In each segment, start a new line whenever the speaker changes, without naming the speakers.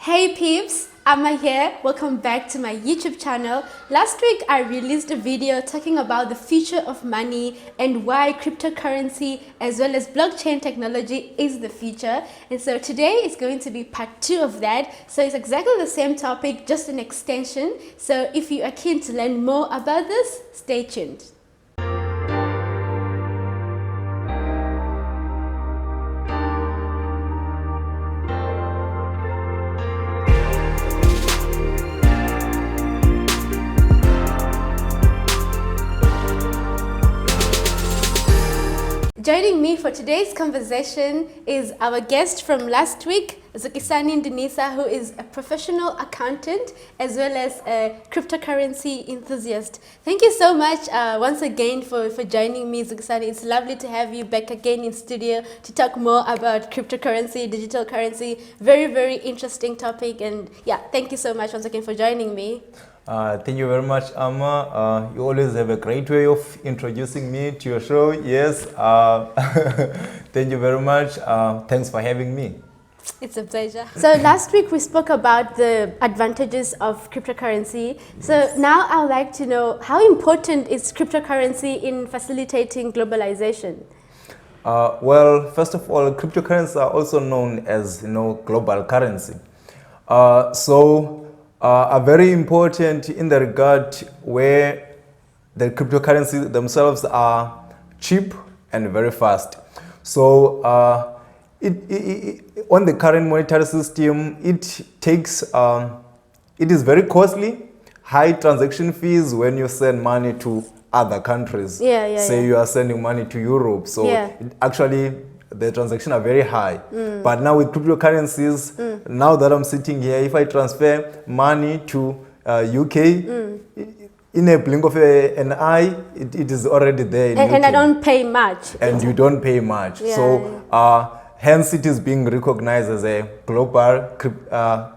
Hey peeps, Amma here. Welcome back to my YouTube channel. Last week I released a video talking about the future of money and why cryptocurrency as well as blockchain technology is the future. And so today is going to be part 2 of that. So it's exactly the same topic, just an extension. So if you are keen to learn more about this, stay tuned. Joining me for today's conversation is our guest from last week, Zukisani Ndinisa, who is a professional accountant as well as a cryptocurrency enthusiast. Thank you so much once again for joining me, Zukisani. It's lovely to have you back again in studio to talk more about cryptocurrency, digital currency. Very, very interesting topic. And yeah, thank you so much once again for joining me.
Thank you very much, Amma. You always have a great way of introducing me to your show. Yes. Thank you very much. Thanks for having me.
It's a pleasure. So last week we spoke about the advantages of cryptocurrency. So now I would like to know, how important is cryptocurrency in facilitating globalization?
Well, first of all, cryptocurrencies are also known as, global currency. Are very important in the regard where the cryptocurrencies themselves are cheap and very fast. So on the current monetary system, it is very costly, high transaction fees when you send money to other countries. Say you are sending money to Europe. So the transactions are very high. But now with cryptocurrencies, now that I'm sitting here, if I transfer money to UK, in a blink of an eye, it is already there in UK.
And I don't pay much.
And you don't pay much. So hence it is being recognized as a global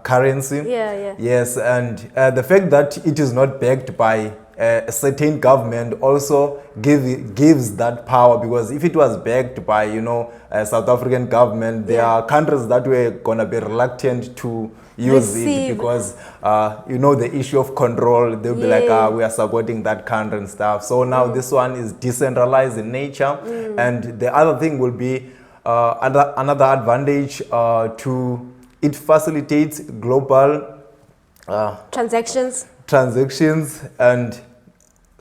currency. Yes, and the fact that it is not backed by a certain government also gives that power, because if it was backed by a South African government, there are countries that were gonna be reluctant to use it because the issue of control. They'll be like, we are supporting that country and stuff. So now this one is decentralized in nature, and the other thing will be another advantage to it facilitates global
transactions,
and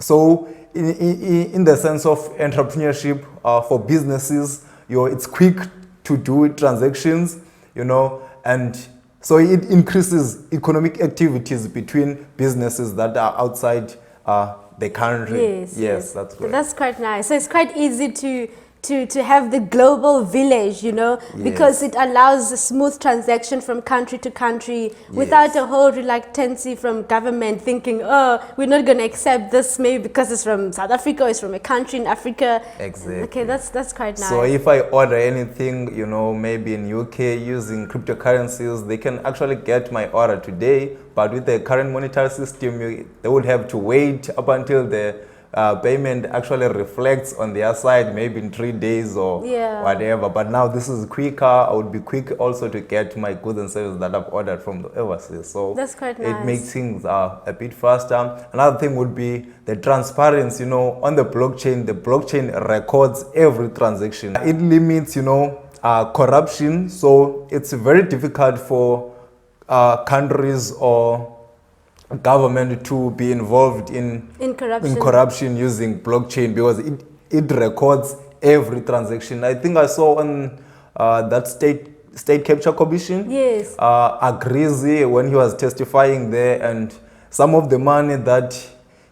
so in the sense of entrepreneurship for businesses, it's quick to do transactions, and so it increases economic activities between businesses that are outside the country. Yes, that's great.
That's quite nice. So it's quite easy to have the global village, because it allows a smooth transaction from country to country without a whole reluctancy from government thinking, oh, we're not going to accept this maybe because it's from South Africa or it's from a country in Africa.
Exactly.
Okay, that's quite nice.
So if I order anything, maybe in UK using cryptocurrencies, they can actually get my order today, but with the current monetary system, they would have to wait up until the payment actually reflects on their side, maybe in 3 days or whatever. But now this is quicker. I would be quick also to get my goods and services that I've ordered from the overseas. So
that's quite nice.
It makes things a bit faster. Another thing would be the transparency. On the blockchain records every transaction. It limits, corruption. So it's very difficult for countries or government to be involved in corruption using blockchain, because it records every transaction. I think I saw on that state capture commission agrees when he was testifying there, and some of the money that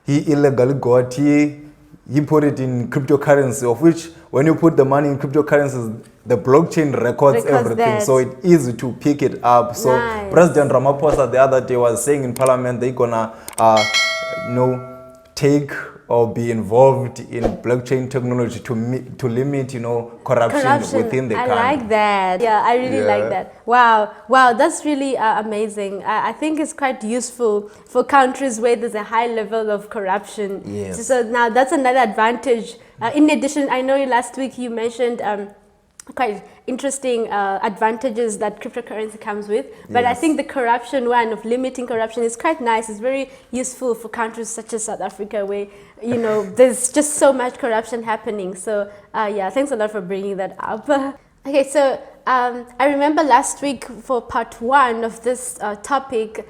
he illegally got, he put it in cryptocurrency, of which when you put the money in cryptocurrencies, the blockchain records everything, so it's easy to pick it up. So President Ramaphosa the other day was saying in Parliament they're gonna take or be involved in blockchain technology to limit corruption within the country.
I like that. Yeah, I really like that. Wow, that's really amazing. I think it's quite useful for countries where there's a high level of corruption. So now that's another advantage. In addition, I know last week you mentioned quite interesting advantages that cryptocurrency comes with. But I
Yes.
think the corruption one of limiting corruption is quite nice. It's very useful for countries such as South Africa, where there's just so much corruption happening. So yeah, thanks a lot for bringing that up. Okay, so I remember last week for part 1 of this topic,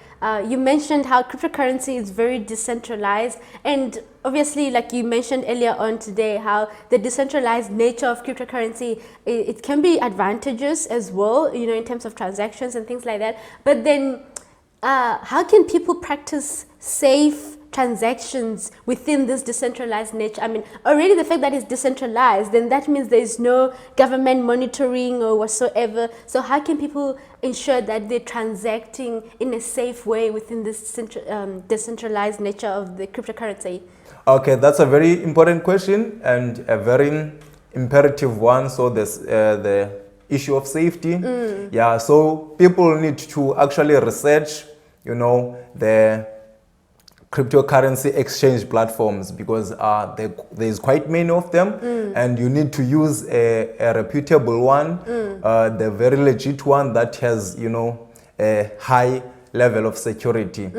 you mentioned how cryptocurrency is very decentralized, and obviously, like you mentioned earlier on today, how the decentralized nature of cryptocurrency, it can be advantageous as well, in terms of transactions and things like that. But then how can people practice safe transactions within this decentralized nature? I mean, already the fact that it's decentralized, then that means there is no government monitoring or whatsoever. So how can people ensure that they're transacting in a safe way within this decentralized nature of the cryptocurrency?
Okay, that's a very important question and a very imperative one. So there's the issue of safety. Yeah, so people need to actually research, the cryptocurrency exchange platforms, because there's quite many of them, and you need to use a reputable one, the very legit one that has a high level of security.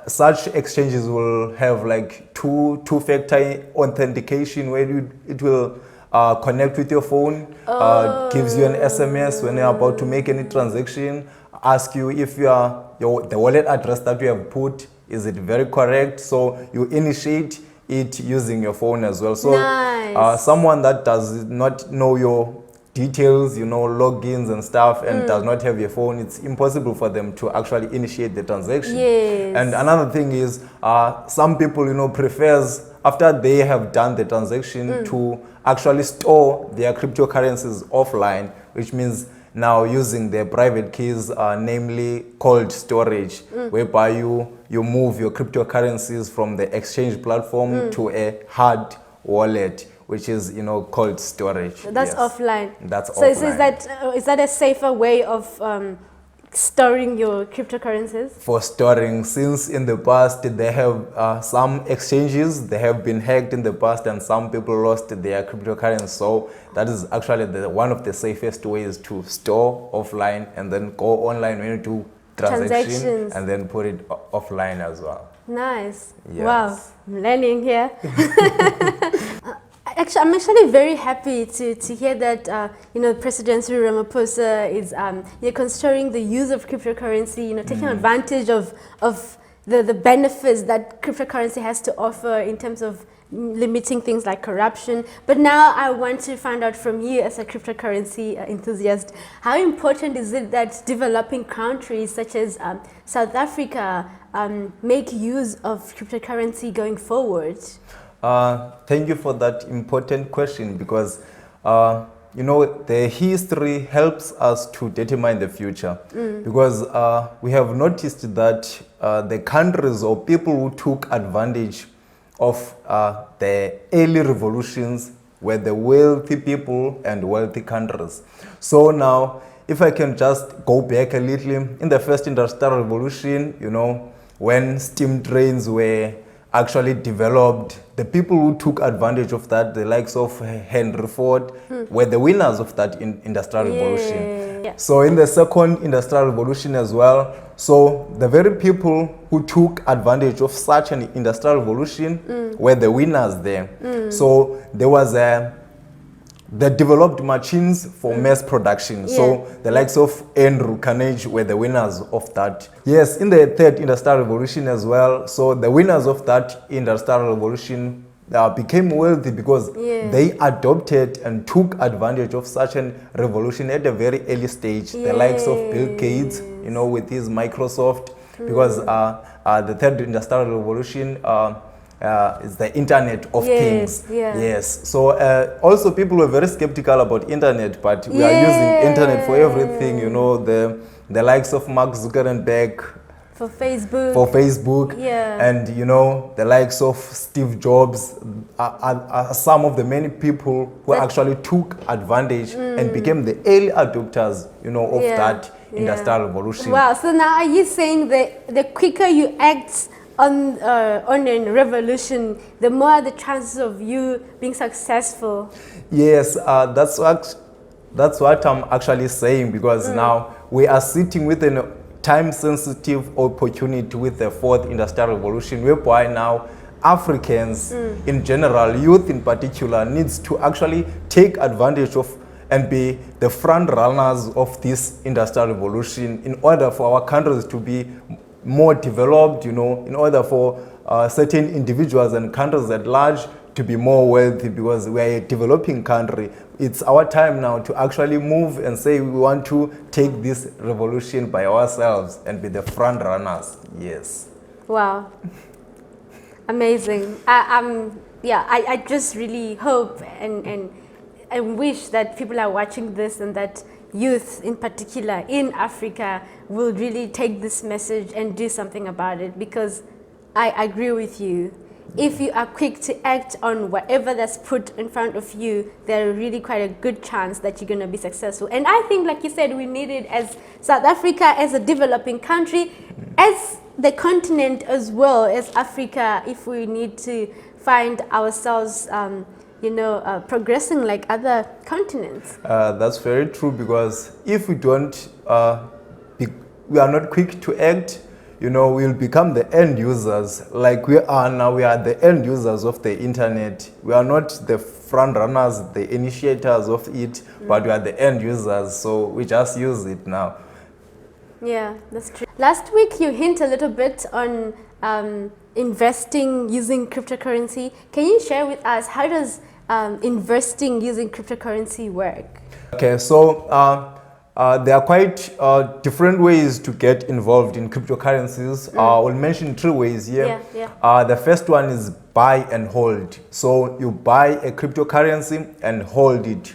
Such exchanges will have like two-factor authentication, where it will connect with your phone, gives you an SMS when you're about to make any transaction, ask you if the wallet address that you have put, is it very correct? So you initiate it using your phone as well. So
nice.
Someone that does not know your details, logins and stuff, and does not have your phone, it's impossible for them to actually initiate the transaction.
Yes.
And another thing is, some people, prefers after they have done the transaction to actually store their cryptocurrencies offline, which means now using their private keys, namely cold storage, whereby you move your cryptocurrencies from the exchange platform to a hard wallet, which is cold storage.
That's offline.
That's
so
offline.
Is that a safer way of storing your cryptocurrencies?
For storing, since in the past they have some exchanges, they have been hacked in the past, and some people lost their cryptocurrency. So that is actually one of the safest ways to store offline and then go online when you do transactions, and then put it offline as well.
Nice.
Yes.
Wow, I'm learning here. I'm actually very happy to hear that President Cyril Ramaphosa is considering the use of cryptocurrency, taking advantage of the benefits that cryptocurrency has to offer in terms of limiting things like corruption. But now I want to find out from you, as a cryptocurrency enthusiast, how important is it that developing countries such as South Africa make use of cryptocurrency going forward?
Thank you for that important question, because the history helps us to determine the future, because we have noticed that the countries or people who took advantage of the early revolutions were the wealthy people and wealthy countries. So now, if I can just go back a little, in the first industrial revolution, when steam trains were actually developed, the people who took advantage of that, the likes of Henry Ford, were the winners of that industrial revolution.
Yeah.
So in the second industrial revolution as well, so the very people who took advantage of such an industrial revolution were the winners there. So there was they developed machines for mass production. So the likes of Andrew Carnegie were the winners of that. Yes, in the third industrial revolution as well. So the winners of that industrial revolution became wealthy because they adopted and took advantage of such a revolution at a very early stage. The likes of Bill Gates, with his Microsoft, because the third industrial revolution is the internet of things. Yes. So also people were very skeptical about internet, but we are using internet for everything. The likes of Mark Zuckerberg
for Facebook.
And the likes of Steve Jobs are some of the many people who actually took advantage and became the early adopters of that industrial revolution.
Wow, so now are you saying that the quicker you act on a revolution, the more the chances of you being successful.
Yes, that's what I'm actually saying, because now we are sitting with a time-sensitive opportunity with the fourth industrial revolution, whereby now Africans in general, youth in particular, needs to actually take advantage of and be the front runners of this industrial revolution in order for our countries to be more developed, in order for certain individuals and countries at large to be more wealthy, because we are a developing country. It's our time now to actually move and say we want to take this revolution by ourselves and be the front runners. Yes.
Wow. Amazing. I just really hope and wish that people are watching this, and that youth in particular in Africa will really take this message and do something about it, because I agree with you. If you are quick to act on whatever that's put in front of you, there's really quite a good chance that you're going to be successful. And I think, like you said, we need it as South Africa, as a developing country, as the continent as well as Africa, if we need to find ourselves progressing like other continents.
That's very true, because if we don't, we are not quick to act, we'll become the end users. Like we are now, we are the end users of the internet. We are not the front runners, the initiators of it, but we are the end users. So we just use it now.
Yeah, that's true. Last week you hint a little bit on investing using cryptocurrency. Can you share with us, how does investing using cryptocurrency work?
Okay, so there are quite different ways to get involved in cryptocurrencies. We'll mention three ways here. The first one is buy and hold. So you buy a cryptocurrency and hold it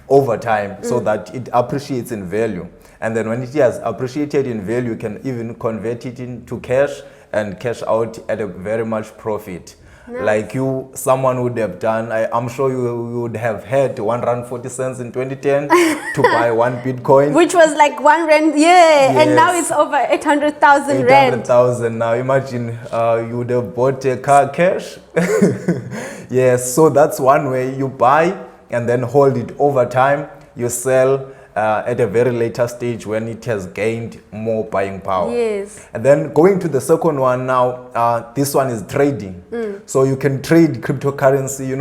over time so that it appreciates in value. And then when it has appreciated in value, you can even convert it into cash and cash out at a very much profit. Nice. Like someone would have done, I'm sure you would have had R1.40 in 2010 to buy one Bitcoin.
Which was like R1, yes. And now it's over 800,000 rand.
800,000 now. Imagine you would have bought a car cash. Yes, so that's one way. You buy and then hold it over time. You sell at a very later stage when it has gained more buying power. Yes. And then going to the second one now, this one is trading. So you can trade cryptocurrency,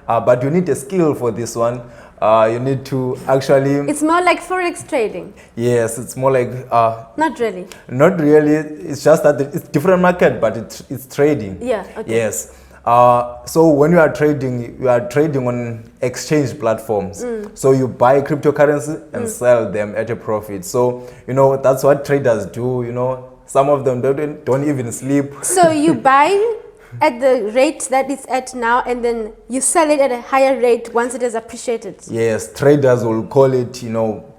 but you need a skill for this one. You need to actually...
It's more like forex trading.
Yes, it's more like...
Not really.
Not really. It's just that it's different market, but it's trading.
Yeah, okay.
Yes. So when you are trading on exchange platforms. So you buy cryptocurrency and sell them at a profit. So, that's what traders do, Some of them don't even sleep. So
you buy at the rate that it's at now, and then you sell it at a higher rate once it is appreciated.
Yes, traders will call it,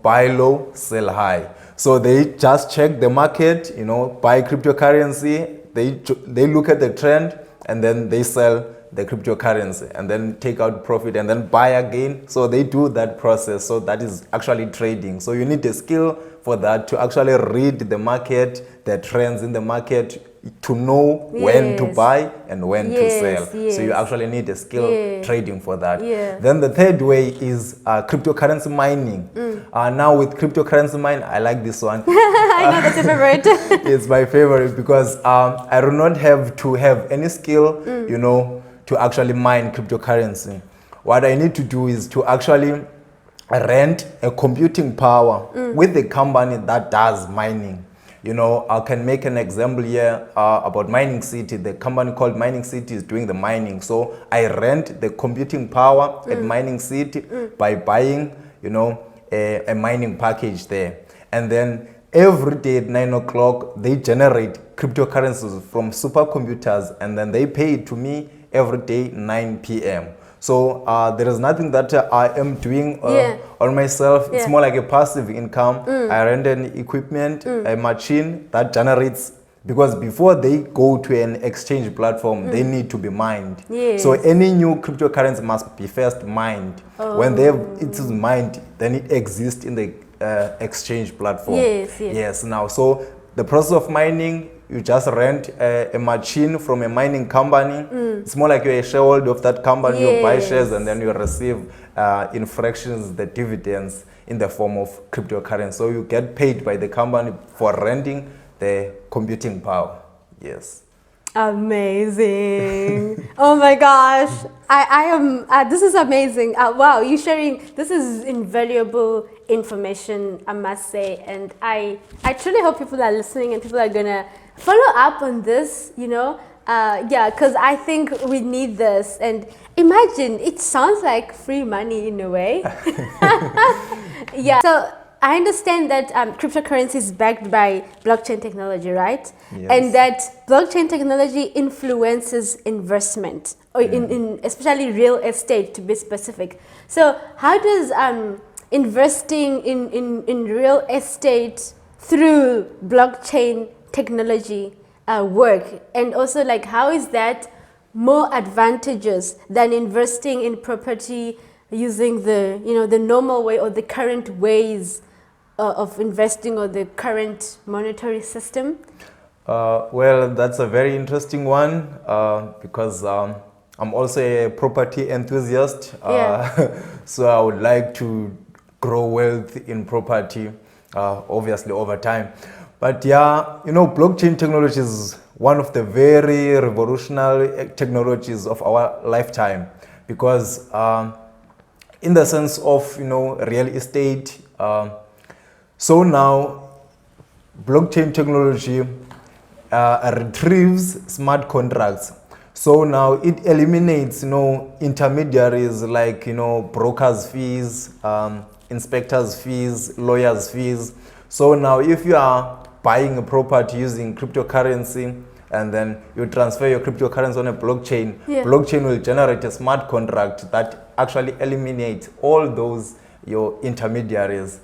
buy low, sell high. So they just check the market, buy cryptocurrency, they look at the trend, and then they sell the cryptocurrency and then take out profit and then buy again. So they do that process. So that is actually trading. So you need a skill for that, to actually read the market, the trends in the market, to know when to buy and when to sell. So you actually need a skill trading for that. Then the third way is cryptocurrency mining. Now with cryptocurrency mining, I like this one.
I know that's your favorite.
It's my favorite because I do not have to have any skill, to actually mine cryptocurrency. What I need to do is to actually rent a computing power with the company that does mining. I can make an example here about Mining City. The company called Mining City is doing the mining. So I rent the computing power at Mining City by buying, a mining package there. And then every day at 9 o'clock, they generate cryptocurrencies from supercomputers, and then they pay it to me every day 9 p.m. So there is nothing that I am doing on myself. It's more like a passive income. I rent an equipment, a machine that generates, because before they go to an exchange platform, they need to be mined. So any new cryptocurrency must be first mined. When it is mined, then it exists in the exchange platform. Now, so the process of mining, you just rent a machine from a mining company. It's more like you're a shareholder of that company. You buy shares and then you receive in fractions the dividends in the form of cryptocurrency. So you get paid by the company for renting the computing power. Yes.
Amazing. Oh my gosh. I am, this is amazing. Wow, you sharing, this is invaluable information, I must say. And I truly hope people are listening and people are going to follow up on this, you know. Yeah, because I think we need this. And imagine, it sounds like free money in a way. Yeah. So I understand that cryptocurrency is backed by blockchain technology, right?
Yes.
And that blockchain technology influences investment, or in especially real estate, to be specific. So how does investing in real estate through blockchain technology work? And also, like, how is that more advantageous than investing in property using the, you know, the normal way or the current ways of investing, or the current monetary system?
Well, that's a very interesting one because I'm also a property enthusiast. So I would like to grow wealth in property, obviously over time. But yeah, you know, blockchain technology is one of the very revolutionary technologies of our lifetime, because in the sense of, you know, real estate, so now blockchain technology retrieves smart contracts. So now it eliminates, you know, intermediaries like, you know, brokers' fees, inspectors' fees, lawyers' fees. So now if you are buying a property using cryptocurrency and then you transfer your cryptocurrency on a blockchain, blockchain will generate a smart contract that actually eliminates all those your intermediaries.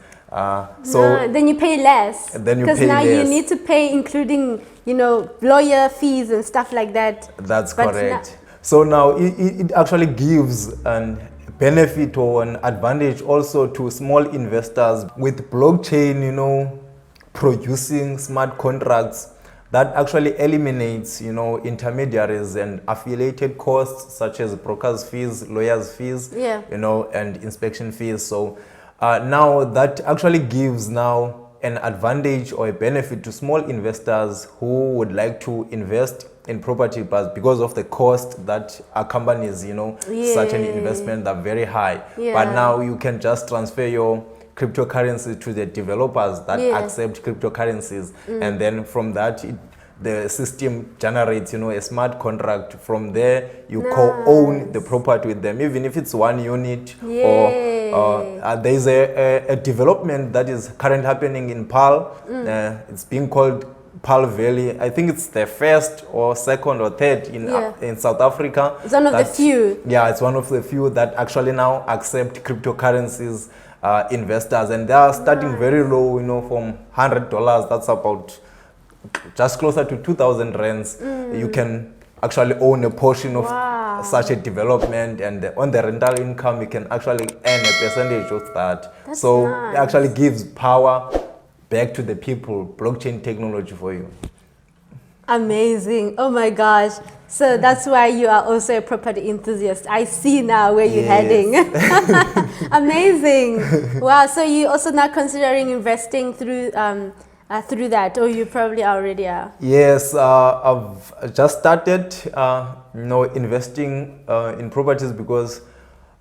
So
then you pay less.
Then you
because
pay
now
less.
You need to pay, including, you know, lawyer fees and stuff like that.
That's correct. So now it actually gives an benefit or an advantage also to small investors with blockchain, you know, producing smart contracts that actually eliminates, you know, intermediaries and affiliated costs such as brokers' fees, lawyers' fees, you know, and inspection fees. So now that actually gives now an advantage or a benefit to small investors who would like to invest in property, but because of the cost that accompanies, you know, such an investment, are very high. But now you can just transfer your cryptocurrency to the developers that accept cryptocurrencies, and then from that the system generates, you know, a smart contract. From there you co-own the property with them, even if it's one unit. Or there's a development that is currently happening in Pearl. It's being called Pearl Valley. I think it's the first or second or third in South Africa.
It's one of the few.
Yeah, it's one of the few that actually now accept cryptocurrencies, investors, and they are starting very low, you know, from $100. That's about just closer to 2,000 rands. You can actually own a portion of such a development, and on the rental income you can actually earn a percentage of that.
That's
so
nice.
It actually gives power back to the people, blockchain technology for you.
Amazing. Oh my gosh. So that's why you are also a property enthusiast. I see now where you're heading. Amazing. Wow. So you also now considering investing through through that, or you probably already are?
Yes, I've just started, you know, investing in properties because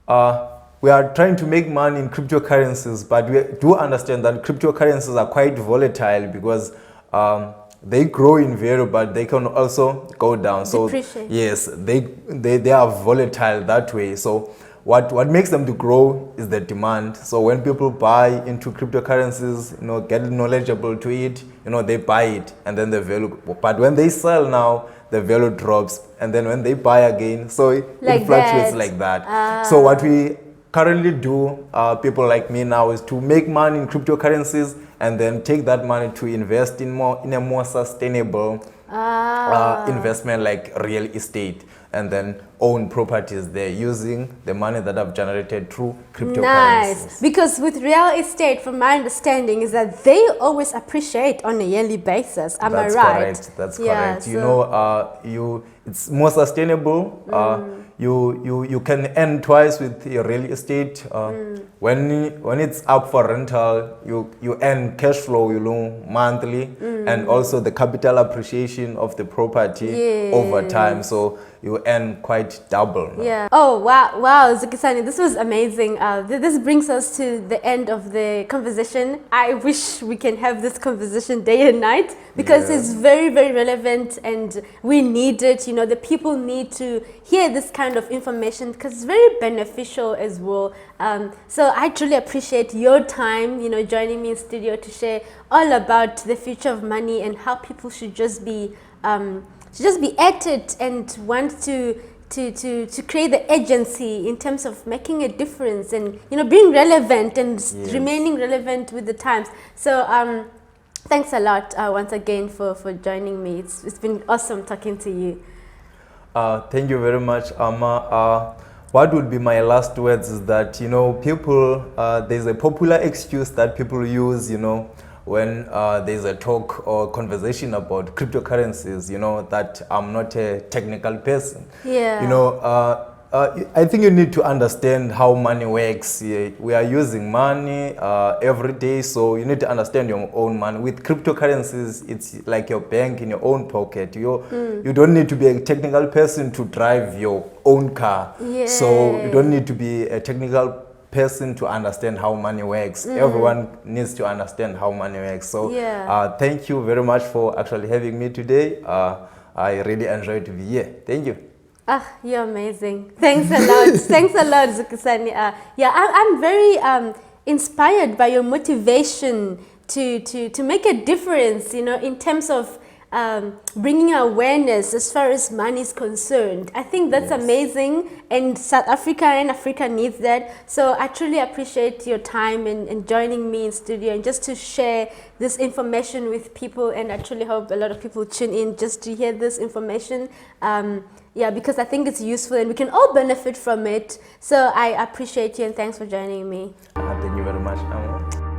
we are trying to make money in cryptocurrencies, but we do understand that cryptocurrencies are quite volatile because they grow in value, but they can also go down. So yes, they are volatile that way. So what makes them to grow is the demand. So when people buy into cryptocurrencies, you know, get knowledgeable to it, you know, they buy it and then the value. But when they sell now, the value drops, and then when they buy again, so it fluctuates like that. So what we currently do, people like me now, is to make money in cryptocurrencies and then take that money to invest in a more sustainable investment like real estate. and then own properties there using the money that I've generated through cryptocurrencies.
Nice. Because with real estate, from my understanding, is that they always appreciate on a yearly basis. Am I right?
Correct. That's correct. You know, it's more sustainable. You can earn twice with your real estate. When it's up for rental, you earn cash flow, you know, monthly, and also the capital appreciation of the property over time. So you earn quite double.
Yeah. Oh, wow, Zukisani, this was amazing. This brings us to the end of the conversation. I wish we can have this conversation day and night because it's very, very relevant and we need it. You know, the people need to hear this kind of information because it's very beneficial as well. So I truly appreciate your time, you know, joining me in studio to share all about the future of money and how people should just be at it and want to create the agency in terms of making a difference and, you know, being relevant and remaining relevant with the times. So thanks a lot once again for joining me. It's been awesome talking to you.
Thank you very much, Amma. What would be my last words is that, you know, people, there's a popular excuse that people use, you know, when there's a talk or conversation about cryptocurrencies, you know, that I'm not a technical person.
Yeah.
You know, I think you need to understand how money works. We are using money every day, so you need to understand your own money. With cryptocurrencies, it's like your bank in your own pocket. You don't need to be a technical person to drive your own car. So you don't need to be a technical person to understand how money works. Everyone needs to understand how money works. So thank you very much for actually having me today. I really enjoyed to be here. Thank you.
Ah, you're amazing. Thanks a lot. Thanks a lot, Zukisani. Yeah, I'm very inspired by your motivation to make a difference, you know, in terms of bringing awareness as far as money is concerned. I think that's amazing, and South Africa and Africa needs that. So I truly appreciate your time and joining me in studio and just to share this information with people, and I truly hope a lot of people tune in just to hear this information. Yeah, because I think it's useful and we can all benefit from it. So I appreciate you and thanks for joining me.
Thank you very much, Amma.